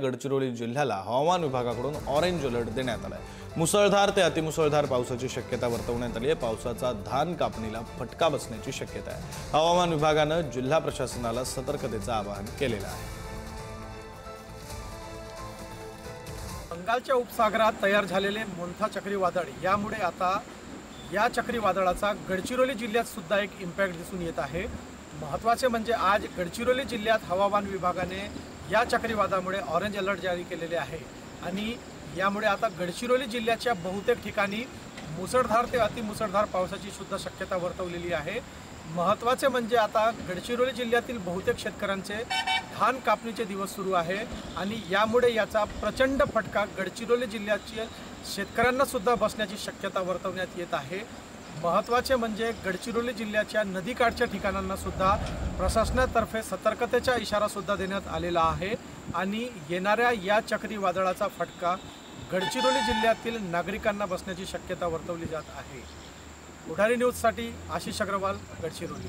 गडचिरोली जिल्ह्याला हवामान विभागाकडून ऑरेंज अलर्ट देण्यात आला आहे। मुसळधार ते अतिमुसळधार पावसाची शक्यता वर्तवण्यात आली आहे। पावसाचा धान कापणीला फटका बसण्याची शक्यता आहे। हवामान विभागाने जिल्हा प्रशासनाला सतर्कतेचं आवाहन केलेलं आहे। बंगालच्या उपसागरात तयार झालेले मोन्था चक्रीवादळ यामुळे आता या चक्रीवादळाचा गडचिरोली जिल्ह्यात सुद्धा एक इम्पॅक्ट दिसून येत आहे। महत्त्वाचे म्हणजे आज गडचिरोली जिल्ह्यात हवामान विभागाने या चक्रीवादळामुळे ऑरेंज अलर्ट जारी केलेले आहे आणि यामुळे आता गडचिरोली जिल्ह्याच्या बहुतेक ठिकाणी मुसळधार ते अतिमुसळधार पावसाची सुद्धा शक्यता वर्तवलेली आहे। महत्त्वाचे म्हणजे आता गडचिरोली जिल्ह्यातील बहुतेक शेतकऱ्यांचे धान कापणीचे दिवस सुरू आहे आणि यामुळे याचा प्रचंड फटका गडचिरोली जिल्ह्याच्या शेतकऱ्यांना सुद्धा बसण्याची शक्यता वर्तवण्यात येत आहे। महत्त्वाचे म्हणजे गडचिरोली जिल्ह्याच्या नदीकाठच्या ठिकाणांना सुद्धा प्रशासनातर्फे सतर्कतेचा इशारा सुद्धा देण्यात आलेला आहे आणि येणाऱ्या या चक्रीवादळाचा फटका गडचिरोली जिल्ह्यातील नागरिकांना बसण्याची शक्यता वर्तवली जात आहे। पुढारी न्यूजसाठी आशिष अग्रवाल, गडचिरोली।